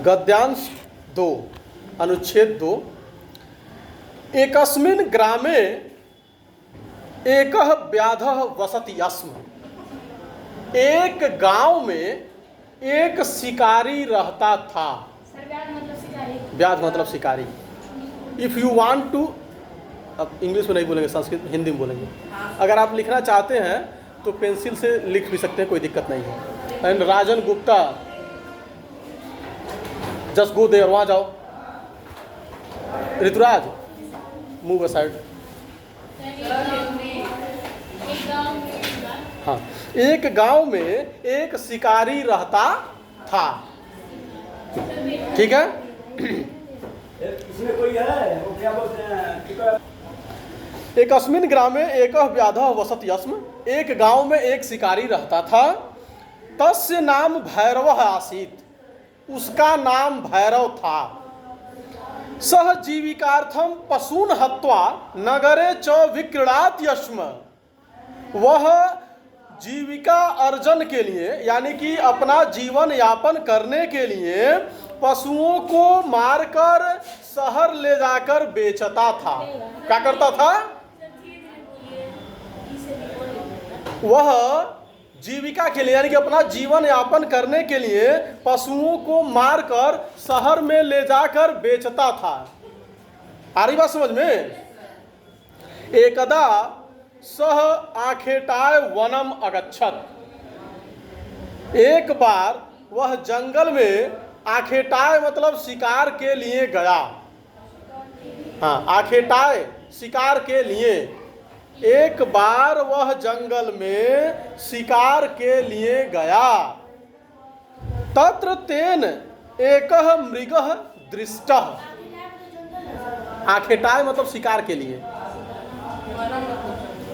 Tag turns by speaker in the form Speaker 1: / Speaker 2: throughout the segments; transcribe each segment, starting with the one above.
Speaker 1: गद्यांश 2 अनुच्छेद 2। एकस्मिन् ग्रामे एकः व्याधः वसति स्म। एक गांव में एक शिकारी रहता था। व्याध मतलब शिकारी। इफ़ यू वांट टू, अब इंग्लिश में नहीं बोलेंगे, संस्कृत हिंदी में बोलेंगे। अगर आप लिखना चाहते हैं तो पेंसिल से लिख भी सकते हैं, कोई दिक्कत नहीं है। And Rajan Gupta, just go there, वहाँ जाओ। Rituraj, move aside. हाँ, एक गांव में एक शिकारी रहता था। ठीक है।
Speaker 2: इसमें कोई है वो क्या बोलते हैं,
Speaker 1: एकस्मिन् ग्रामे एकः व्याधः वसति स्म। एक गांव में एक शिकारी रहता था। तस्य नाम भैरवः आसीत्। उसका नाम भैरव था। सह जीविकार्थम पशून् हत्वा नगरे च विक्रीडाति स्म। वह जीविका अर्जन के लिए, यानी कि अपना जीवन यापन करने के लिए पशुओं को मारकर शहर ले जाकर बेचता था। क्या करता था? वह जीविका के लिए, यानी कि अपना जीवन यापन करने के लिए पशुओं को मारकर शहर में ले जाकर बेचता था। आ रही बात समझ में? एकदा सह आखेटाय वनम अगच्छत। एक बार वह जंगल में, आखेटाय मतलब शिकार के लिए गया। हाँ, आखेटाय शिकार के लिए। एक बार वह जंगल में शिकार के लिए गया। तत्र तेन एकः मृगः दृष्टः। आखेटाय मतलब शिकार के लिए,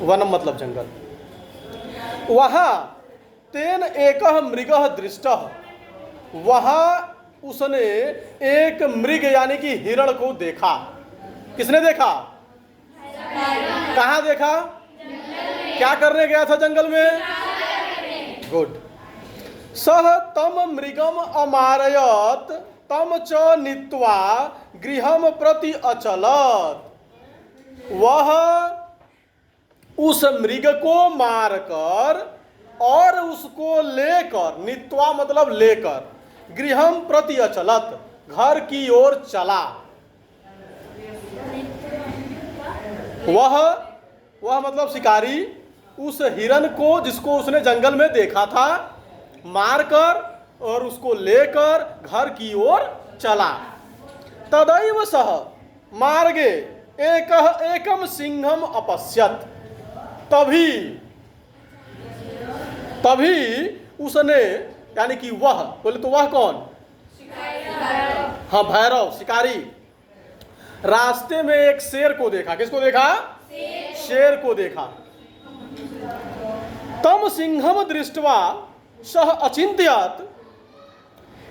Speaker 1: वनम मतलब जंगल। वहाँ तेन एकः मृगः दृष्टः, वहाँ उसने एक मृग यानी कि हिरण को देखा। किसने देखा? कहाँ देखा? क्या करने गया था जंगल में? गुड। सह तम मृगम अमारयत तम च नीत्वा गृहम प्रति अचलत। वह उस मृग को मारकर और उसको लेकर, नीत्वा मतलब लेकर, गृहम प्रति अचलत घर की ओर चला। वह मतलब शिकारी उस हिरण को, जिसको उसने जंगल में देखा था, मारकर और उसको लेकर घर की ओर चला। तदैव सह मार्गे एकम सिंहम अपश्यत। तभी उसने, यानी कि वह, बोले तो वह कौन? हाँ, भैरव शिकारी। रास्ते में एक शेर को देखा। किसको देखा? शेर को देखा। तम सिंहम दृष्ट्वा सह अचिंत्यत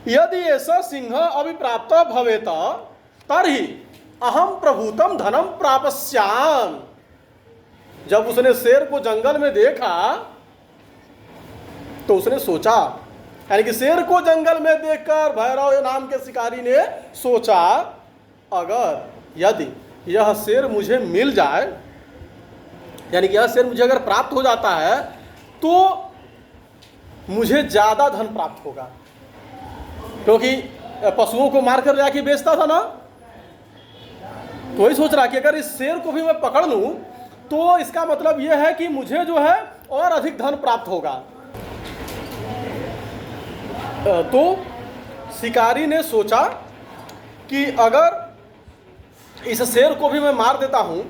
Speaker 1: यदि ऐसा सिंह अभिप्राप्त भवेत तर्हि अहम प्रभूतम धनम प्रापस्याम। जब उसने शेर को जंगल में देखा तो उसने सोचा, यानी कि शेर को जंगल में देखकर भैरव नाम के शिकारी ने सोचा, अगर यदि यह शेर मुझे मिल जाए, यानी कि यह शेर मुझे अगर प्राप्त हो जाता है तो मुझे ज़्यादा धन प्राप्त होगा। क्योंकि पशुओं को मारकर जाके बेचता था ना, तो वही सोच रहा कि अगर इस शेर को भी मैं पकड़ लूँ तो इसका मतलब यह है कि मुझे जो है और अधिक धन प्राप्त होगा। तो शिकारी ने सोचा कि अगर इस शेर को भी मैं मार देता हूं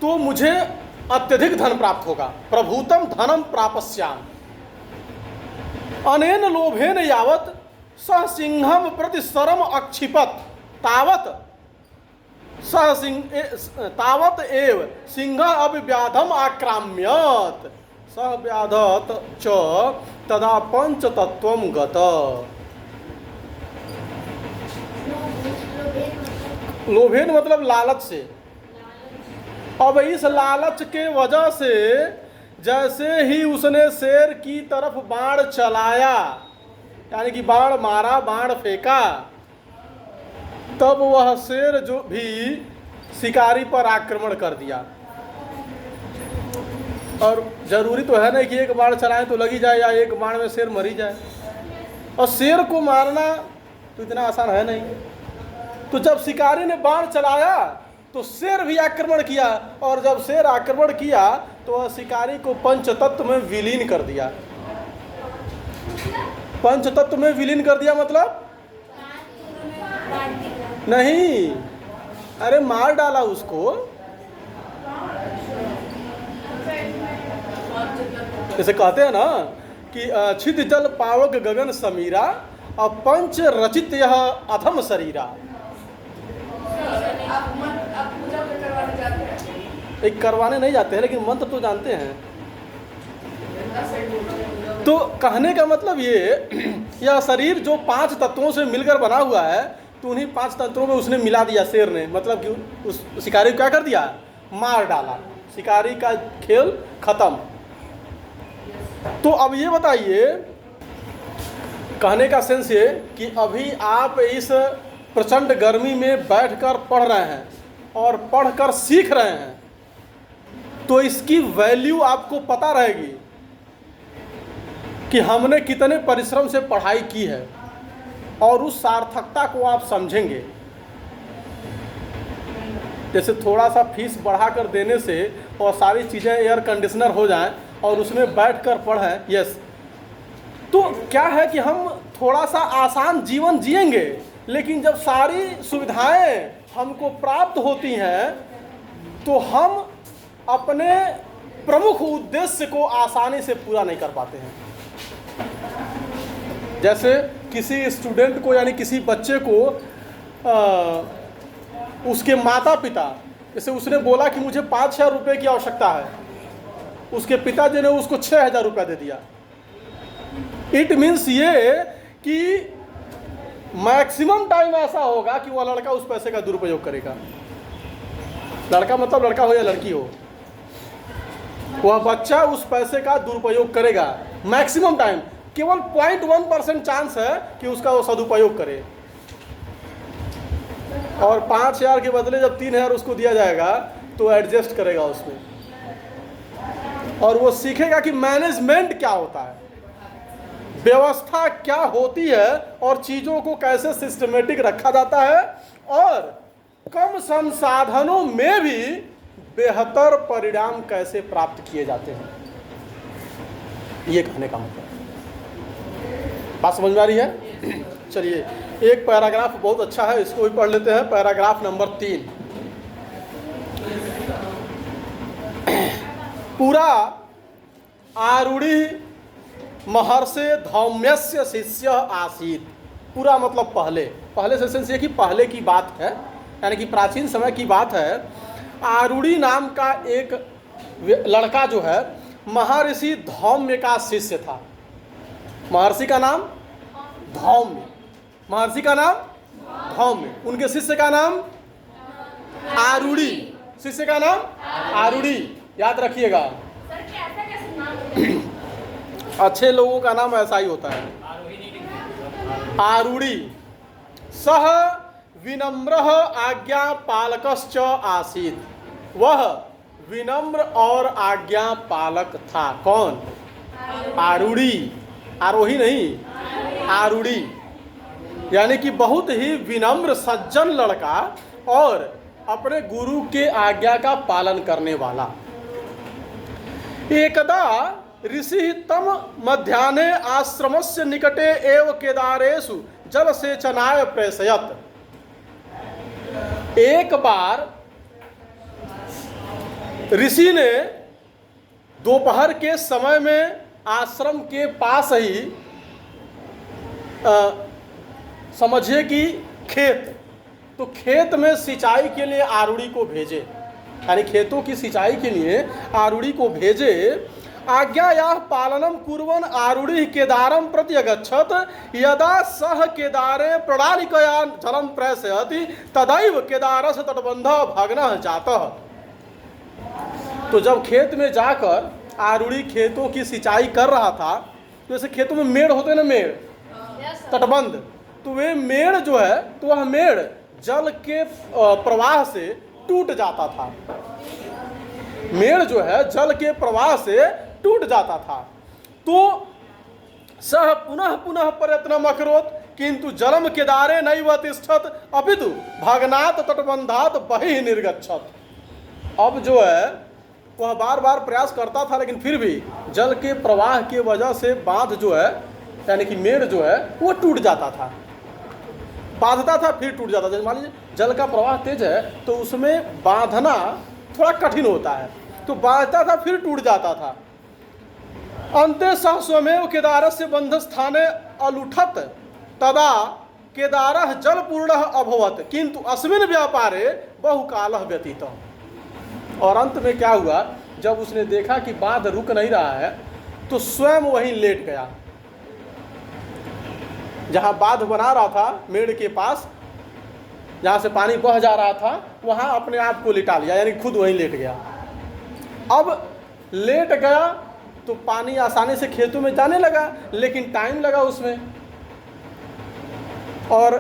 Speaker 1: तो मुझे अत्यधिक धन प्राप्त होगा। प्रभूतम धनम प्रापस्याम। अनेन लोभेन यावत सह सिंहम प्रति शरम अक्षिपत तावत एव सिंह अभिव्याधम आक्राम्यत। सह व्याधत च तदा पंच तत्वम गत। लोभेन मतलब लालच से। अब इस लालच के वजह से जैसे ही उसने शेर की तरफ बाण चलाया, यानी कि बाण मारा, बाण फेंका, तब वह शेर जो भी शिकारी पर आक्रमण कर दिया। और जरूरी तो है नहीं कि एक बाण चलाएं तो लगी जाए या एक बाण में शेर मरी जाए, और शेर को मारना तो इतना आसान है नहीं। तो जब शिकारी ने बाण चलाया तो शेर भी आक्रमण किया, और जब शेर आक्रमण किया तो वह शिकारी को पंचतत्व में विलीन कर दिया। पंचतत्व में विलीन कर दिया मतलब नहीं, अरे मार डाला उसको। जैसे कहते हैं ना कि छिद जल पावक गगन समीरा और पंच रचित यह अधम शरीरा। एक करवाने नहीं जाते हैं लेकिन मंत्र तो जानते हैं। तो कहने का मतलब ये, यह शरीर जो 5 तत्वों से मिलकर बना हुआ है, तो उन्हीं 5 तत्वों में उसने मिला दिया शेर ने। मतलब कि उस शिकारी को क्या कर दिया, मार डाला। शिकारी का खेल खत्म। तो अब ये बताइए, कहने का सेंस ये कि अभी आप इस प्रचंड गर्मी में बैठकर पढ़ रहे हैं और पढ़कर सीख रहे हैं, तो इसकी वैल्यू आपको पता रहेगी कि हमने कितने परिश्रम से पढ़ाई की है, और उस सार्थकता को आप समझेंगे। जैसे थोड़ा सा फीस बढ़ाकर देने से और सारी चीज़ें एयर कंडीशनर हो जाएं और उसमें बैठकर पढ़ें, यस, तो क्या है कि हम थोड़ा सा आसान जीवन जिएंगे, लेकिन जब सारी सुविधाएं हमको प्राप्त होती हैं तो हम अपने प्रमुख उद्देश्य को आसानी से पूरा नहीं कर पाते हैं। जैसे किसी स्टूडेंट को, यानी किसी बच्चे को उसके माता पिता, जैसे उसने बोला कि मुझे 5,000 रुपये की आवश्यकता है, उसके पिताजी ने उसको 6,000 रुपया दे दिया। इट मीन्स ये कि मैक्सिमम टाइम ऐसा होगा कि वह लड़का उस पैसे का दुरुपयोग करेगा। लड़का मतलब लड़का हो या लड़की हो, वह बच्चा उस पैसे का दुरुपयोग करेगा। मैक्सिमम टाइम, केवल 0.1% चांस है कि उसका वो सदुपयोग करे। और 5,000 के बदले जब 3,000 उसको दिया जाएगा तो एडजस्ट करेगा उसमें, और वो सीखेगा कि मैनेजमेंट क्या होता है, व्यवस्था क्या होती है, और चीज़ों को कैसे सिस्टमेटिक रखा जाता है, और कम संसाधनों में भी बेहतर परिणाम कैसे प्राप्त किए जाते हैं। ये कहने का मतलब, बात समझ में आ रही है? चलिए, एक पैराग्राफ बहुत अच्छा है, इसको भी पढ़ लेते हैं। Paragraph number 3। पूरा आरूढ़ी महर्षि धौम्यस्य शिष्य आसीत। पूरा मतलब पहले सेशन से कि पहले की बात है, यानी कि प्राचीन समय की बात है। आरूढ़ी नाम का एक लड़का जो है महर्षि धौम्य का शिष्य था। महर्षि का नाम धौम्य, महर्षि का नाम धौम्य, उनके शिष्य का नाम आरूढ़ी, शिष्य का नाम आरूढ़ी, याद रखिएगा। अच्छे लोगों का नाम ऐसा ही होता है, आरूढ़ी। सह विनम्र आज्ञा पालकश्च आसीत। वह विनम्र और आज्ञा पालक था। कौन? आरूढ़ी, आरोही नहीं, आरूढ़ी, यानी कि बहुत ही विनम्र सज्जन लड़का और अपने गुरु के आज्ञा का पालन करने वाला। एकदा ऋषि तम मध्याह्ने आश्रमस्य निकटे एव केदारेषु जलसेचनाय प्रेषयत्। एक बार ऋषि ने दोपहर के समय में आश्रम के पास ही समझिए कि खेत, तो खेत में सिंचाई के लिए आरूढ़ी को भेजे, यानी खेतों की सिंचाई के लिए आरूढ़ी को भेजे। आज्ञायाः पालनम कुर्वन् आरूढ़ी केदारं प्रति अगच्छत। यदा सह केदारे प्रणालिकया जलं प्रेषयति तदैव केदारस्य तटबन्धः भग्नः जातः। तो जब खेत में जाकर आरूढ़ी खेतों की सिंचाई कर रहा था, तो जैसे खेतों में मेड़ होते हैं ना, मेड़, तटबंध, तो वे मेड़ जो है, तो वह मेड़ जल के प्रवाह से टूट जाता था। मेड़ जो है जल के प्रवाह से टूट जाता था। तो सह पुनः पुनः प्रयत्नम अकरोत् किंतु जलम केदारे नैव तिष्ठत अपितु भग्नात् तटबंधात् बहिः निर्गच्छत। अब जो है वह बार बार प्रयास करता था, लेकिन फिर भी जल के प्रवाह की वजह से बांध जो है यानी कि मेड़ जो है वो टूट जाता था। बांधता था फिर टूट जाता था। जैसे मान लीजिए जल का प्रवाह तेज है तो उसमें बांधना थोड़ा कठिन होता है, तो बांधता था फिर टूट जाता था। अन्ते सह स्वमेव केदारस्य बंधस्थाने अलुठत तदा केदारः जलपूर्णः अभवत् किंतु अस्मिन् व्यापारे बहुकालः व्यतीतः। और अंत में क्या हुआ, जब उसने देखा कि बांध रुक नहीं रहा है तो स्वयं वहीं लेट गया। जहाँ बांध बना रहा था मेड़ के पास, जहाँ से पानी बह जा रहा था, वहाँ अपने आप को लिटा लिया, यानी खुद वहीं लेट गया। अब लेट गया तो पानी आसानी से खेतों में जाने लगा, लेकिन टाइम लगा उसमें। और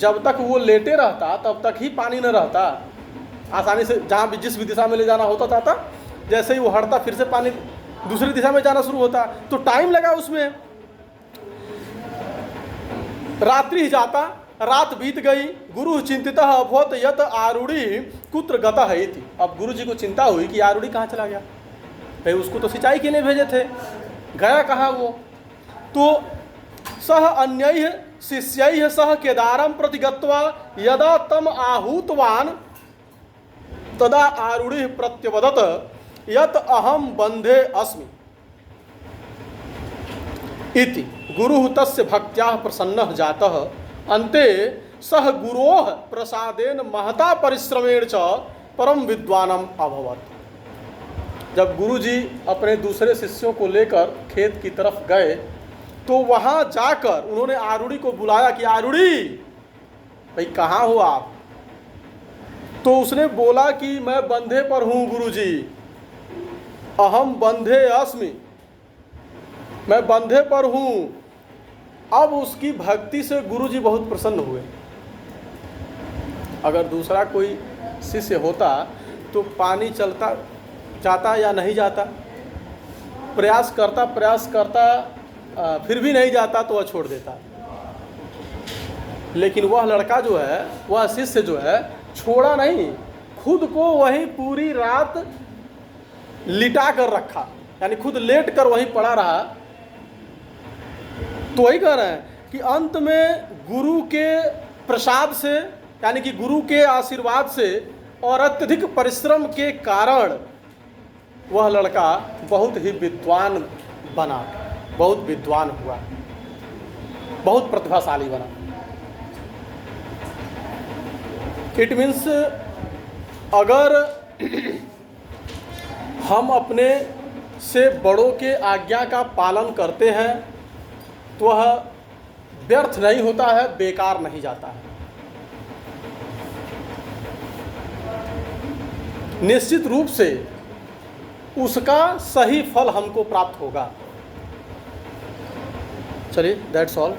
Speaker 1: जब तक वो लेटे रहता तब तक ही पानी न रहता, आसानी से जहाँ भी जिस भी दिशा में ले जाना होता था, जैसे ही वो हटता फिर से पानी दूसरी दिशा में जाना शुरू होता, तो टाइम लगा उसमें। रात्रि जाता, रात बीत गई। गुरु चिंतितः अभवत् यत् आरूढ़ी कुत्र गतः इति। अब गुरु जी को चिंता हुई कि आरूढ़ी कहाँ चला गया, भाई उसको तो सिंचाई के लिए भेजे थे, गया कहाँ वो। तो सह अन्यैः शिष्यैः सह केदारं प्रति गत्वा यदा तम आहूतवान् तदा आरूढ़ी प्रत्यवदत् यत् अहम बंधे अस्मि इति। गुरुः तस्य भक्त्याः प्रसन्नः जातः अन्ते सह गुरोः प्रसादेन महता परिश्रमेण च परम विद्वानम अभवत्। जब गुरुजी अपने दूसरे शिष्यों को लेकर खेत की तरफ गए तो वहाँ जाकर उन्होंने आरूढ़ी को बुलाया कि आरूढ़ी भाई कहाँ हो आप। तो उसने बोला कि मैं बंधे पर हूँ गुरुजी, अहम बंधे अस्मि, मैं बंधे पर हूँ। अब उसकी भक्ति से गुरुजी बहुत प्रसन्न हुए। अगर दूसरा कोई शिष्य होता तो पानी चलता जाता या नहीं जाता, प्रयास करता फिर भी नहीं जाता तो वह छोड़ देता। लेकिन वह लड़का जो है, वह शिष्य जो है, छोड़ा नहीं, खुद को वहीं पूरी रात लिटा कर रखा, यानी खुद लेट कर वहीं पड़ा रहा। तो वही कह रहे हैं कि अंत में गुरु के प्रसाद से, यानी कि गुरु के आशीर्वाद से और अत्यधिक परिश्रम के कारण वह लड़का बहुत ही विद्वान बना, बहुत विद्वान हुआ, बहुत प्रतिभाशाली बना। इट मीन्स अगर हम अपने से बड़ों के आज्ञा का पालन करते हैं तो वह व्यर्थ नहीं होता है, बेकार नहीं जाता है। निश्चित रूप से उसका सही फल हमको प्राप्त होगा। चलिए, दैट्स ऑल।